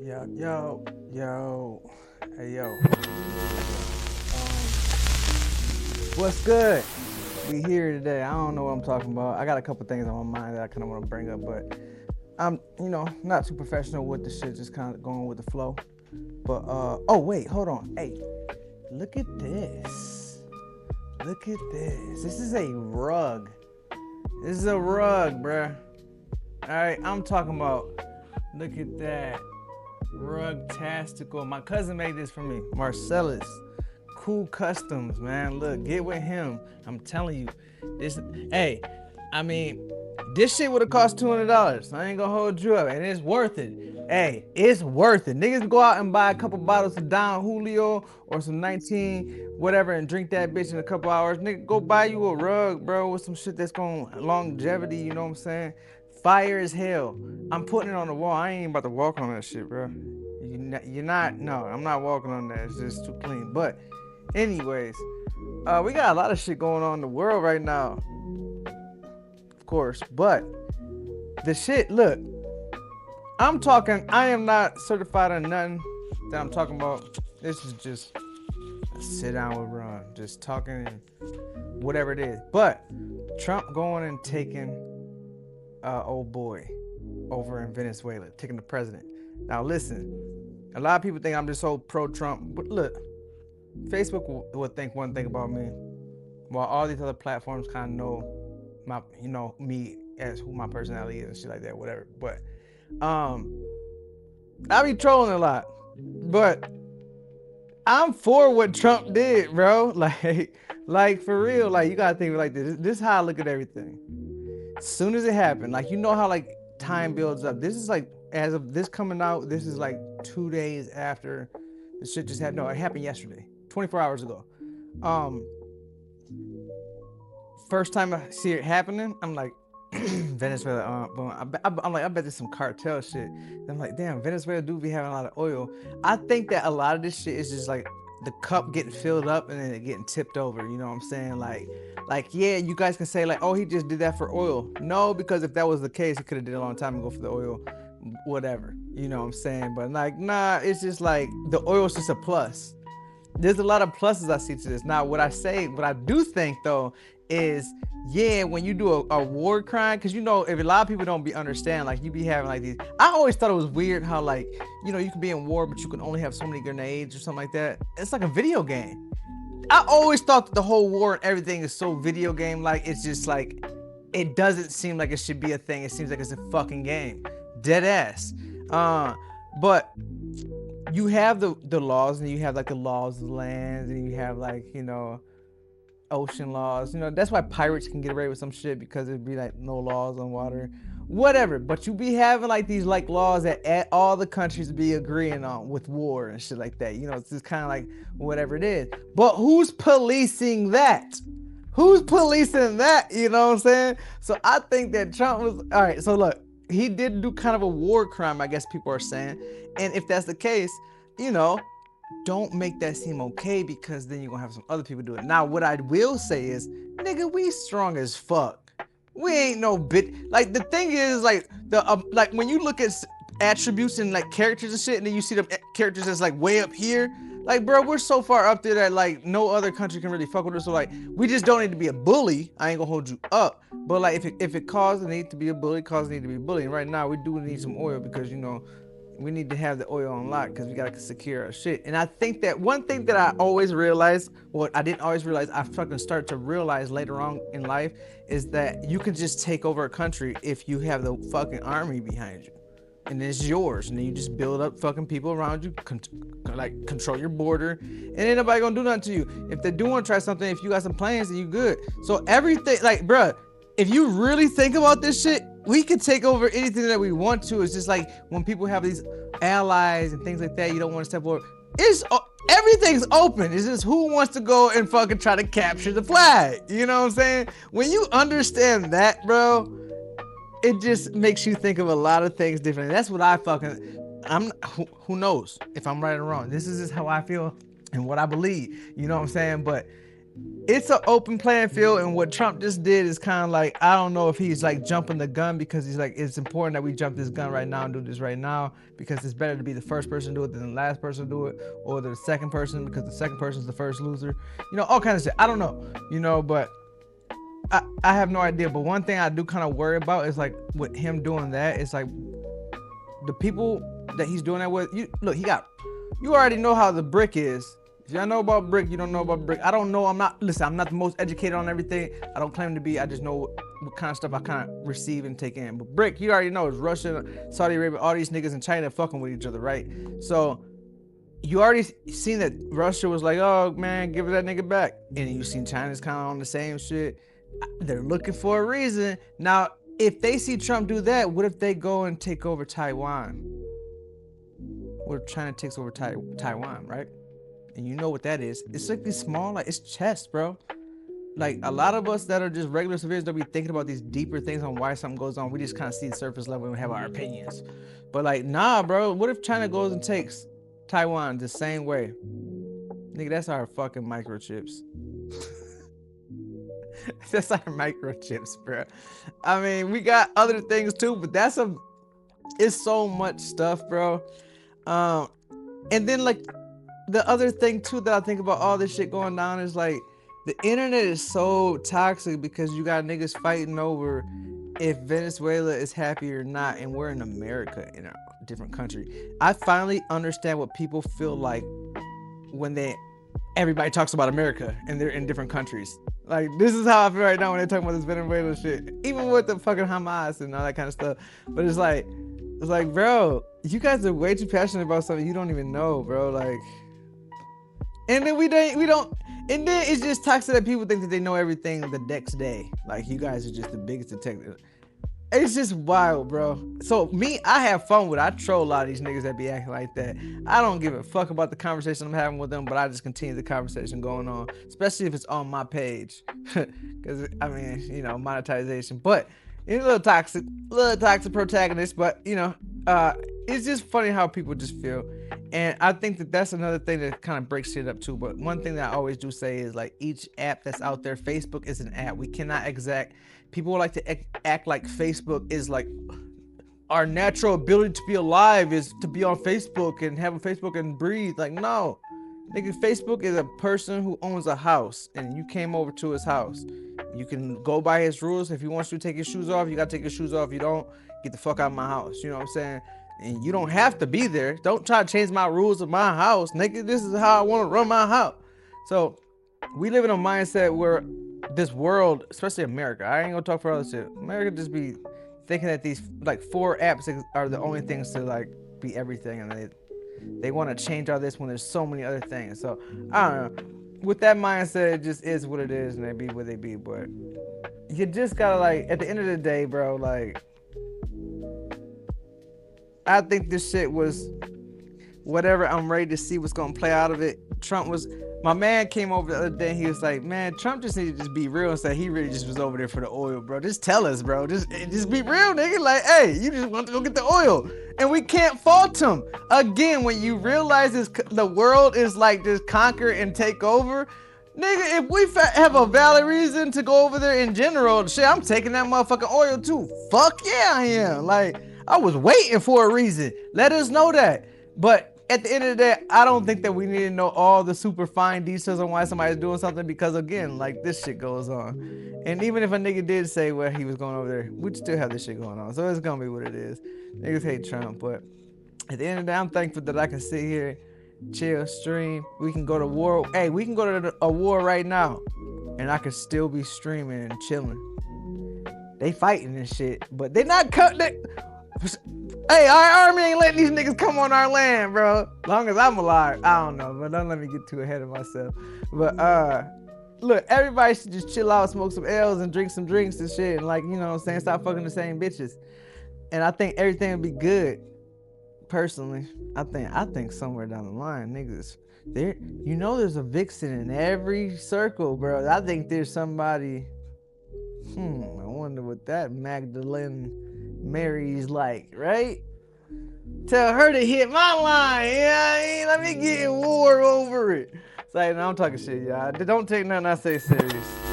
Yo. Hey, yo. What's good? We here today. I don't know what I'm talking about. I got a couple things on my mind that I kind of want to bring up, but I'm, not too professional with the shit, just kind of going with the flow. But, oh, wait, hold on. Hey, look at this. Look at this. This is a rug. This is a rug, bruh. All right, I'm talking about, look at that. Rug-tastical. My cousin made this for me. Marcellus. Cool Customs, man. Look, get with him. I'm telling you. Hey, I mean, this shit would have cost $200. I ain't gonna hold you up. And it's worth it. Hey, it's worth it. Niggas go out and buy a couple bottles of Don Julio or some 19 whatever and drink that bitch in a couple hours. Nigga, go buy you a rug, bro, with some shit that's going longevity, you know what I'm saying? Fire as hell. I'm putting it on the wall. I ain't even about to walk on that shit, bro. You're not, no, I'm not walking on that. It's just too clean. But anyways, we got a lot of shit going on in the world right now, of course. But the shit, look, I am not certified on nothing that I'm talking about. This is just a sit down with Ron, just talking and whatever it is. But Trump going and taking old boy over in Venezuela, taking the president. Now listen, a lot of people think I'm just so pro-Trump, but look, Facebook will think one thing about me, while all these other platforms kind of know me as who my personality is and shit like that, whatever. But I be trolling a lot, but I'm for what Trump did, bro. Like for real, like you gotta think like this. This is how I look at everything. As soon as it happened, like you know how like time builds up. This is like as of this coming out, this is like 2 days after the shit just happened. No, it happened yesterday, 24 hours ago. First time I see it happening, I'm like, Venezuela. I'm like, I bet there's some cartel shit. And I'm like, damn, Venezuela do be having a lot of oil. I think that a lot of this shit is just like the cup getting filled up and then it getting tipped over. You know what I'm saying? Like yeah, you guys can say like, oh, he just did that for oil. No, because if that was the case, he could have did it a long time ago for the oil, whatever. You know what I'm saying? But like, nah, it's just like the oil's just a plus. There's a lot of pluses I see to this. Now, what I do think though is, yeah, when you do a war crime, because if a lot of people don't be understand, like you be having like these. I always thought it was weird how like, you can be in war, but you can only have so many grenades or something like that. It's like a video game. I always thought that the whole war and everything is so video game like. It's just like, it doesn't seem like it should be a thing. It seems like it's a fucking game. Dead ass. But you have the laws, and you have like the laws of the lands, and you have like, ocean laws. That's why pirates can get away with some shit, because it'd be like no laws on water. Whatever. But you be having like these like laws that all the countries be agreeing on with war and shit like that. It's just kind of like whatever it is. But who's policing that? Who's policing that? You know what I'm saying? So I think that Trump was all right. So look, he did do kind of a war crime, I guess people are saying. And if that's the case, don't make that seem okay, because then you're gonna have some other people do it. Now, what I will say is, nigga, we strong as fuck. We ain't no bit. Like, the thing is, like, like when you look at attributes and like characters and shit, and then you see the characters that's like way up here, like, bro, we're so far up there that like no other country can really fuck with us. So like, we just don't need to be a bully. I ain't gonna hold you up, but like, if it causes the need to be a bully, causes the need to be a bully. And right now, we do need some oil, because we need to have the oil on lock, because we gotta secure our shit. And I think that one thing that I always realized, well, I didn't always realize, I fucking started to realize later on in life, is that you can just take over a country if you have the fucking army behind you. And it's yours. And then you just build up fucking people around you, control your border, and ain't nobody gonna do nothing to you. If they do wanna try something, if you got some plans, then you good. So everything, like, bruh, if you really think about this shit, we could take over anything that we want to. It's just like when people have these allies and things like that, you don't want to step over. Everything's open. It's just who wants to go and fucking try to capture the flag. You know what I'm saying? When you understand that, bro, it just makes you think of a lot of things differently. That's what who knows if I'm right or wrong. This is just how I feel and what I believe. You know what I'm saying? But it's an open playing field, and what Trump just did is kind of like, I don't know if he's like jumping the gun because he's like, it's important that we jump this gun right now and do this right now because it's better to be the first person to do it than the last person to do it, or the second person because the second person's the first loser. All kinds of shit. I don't know, but I have no idea. But one thing I do kind of worry about is like with him doing that, it's like the people that he's doing that with. You already know how the brick is. If y'all know about brick, you don't know about brick. I don't know. I'm not the most educated on everything. I don't claim to be. I just know what kind of stuff I kind of receive and take in. But brick, you already know, is Russia, Saudi Arabia, all these niggas in China fucking with each other, right? So you already seen that Russia was like, oh man, give it that nigga back. And you seen China's kind of on the same shit. They're looking for a reason. Now, if they see Trump do that, what if they go and take over Taiwan? What if China takes over Taiwan, right? And you know what that is. It's like these small, like, it's chess, bro. Like, a lot of us that are just regular civilians don't be thinking about these deeper things on why something goes on. We just kind of see the surface level and we have our opinions. But like, nah, bro. What if China goes and takes Taiwan the same way? Nigga, that's our fucking microchips. That's our microchips, bro. I mean, we got other things too, but it's so much stuff, bro. And then like, the other thing too that I think about all this shit going down is like, the internet is so toxic because you got niggas fighting over if Venezuela is happy or not, and we're in America, in a different country. I finally understand what people feel like when everybody talks about America and they're in different countries. Like, this is how I feel right now when they're talking about this Venezuela shit, even with the fucking Hamas and all that kind of stuff. But it's like, bro, you guys are way too passionate about something you don't even know, bro. Like, and then we don't, and then it's just toxic that people think that they know everything the next day. Like, you guys are just the biggest detective. It's just wild, bro. So me, I have fun with it. I troll a lot of these niggas that be acting like that. I don't give a fuck about the conversation I'm having with them, but I just continue the conversation going on, especially if it's on my page. Because, I mean, monetization. But it's a little toxic protagonist, but, it's just funny how people just feel. And I think that that's another thing that kind of breaks shit up too. But one thing that I always do say is, like, each app that's out there, Facebook is an app. We cannot people like to act like Facebook is like our natural ability to be alive is to be on Facebook and have a Facebook and breathe. Like, no, nigga, Facebook is a person who owns a house and you came over to his house. You can go by his rules. If he wants you to take your shoes off, you gotta take your shoes off. You don't, get the fuck out of my house. You know what I'm saying? And you don't have to be there. Don't try to change my rules of my house, nigga. This is how I want to run my house. So we live in a mindset where this world, especially America, I ain't gonna talk for other shit. America just be thinking that these like 4 apps are the only things to like be everything, and they want to change all this when there's so many other things. So I don't know. With that mindset, it just is what it is, and they be what they be. But you just gotta, like, at the end of the day, bro, like, I think this shit was whatever. I'm ready to see what's gonna play out of it. My man came over the other day and he was like, man, Trump just needed to just be real and say he really just was over there for the oil, bro. Just tell us, bro. Just be real, nigga. Like, hey, you just want to go get the oil. And we can't fault him. Again, when you realize the world is like just conquer and take over, nigga, if we have a valid reason to go over there in general, shit, I'm taking that motherfucking oil too. Fuck yeah, I am. Like, I was waiting for a reason. Let us know that. But at the end of the day, I don't think that we need to know all the super fine details on why somebody's doing something, because again, like, this shit goes on. And even if a nigga did say where he was going over there, we'd still have this shit going on. So it's gonna be what it is. Niggas hate Trump, but at the end of the day, I'm thankful that I can sit here, chill, stream. We can go to war. Hey, we can go to a war right now, and I can still be streaming and chilling. They fighting and shit, but they not cutting. Hey, our army ain't letting these niggas come on our land, bro. Long as I'm alive. I don't know, but don't let me get too ahead of myself. But look, everybody should just chill out, smoke some L's, and drink some drinks and shit, and, like, you know what I'm saying, stop fucking the same bitches. And I think everything will be good. Personally, I think somewhere down the line, niggas, there's a vixen in every circle, bro. I think there's somebody. I wonder what that Magdalene Mary's like, right? Tell her to hit my line. Yeah, let me get in war over it. Sorry, no, I'm talking shit, y'all. Don't take nothing I say serious.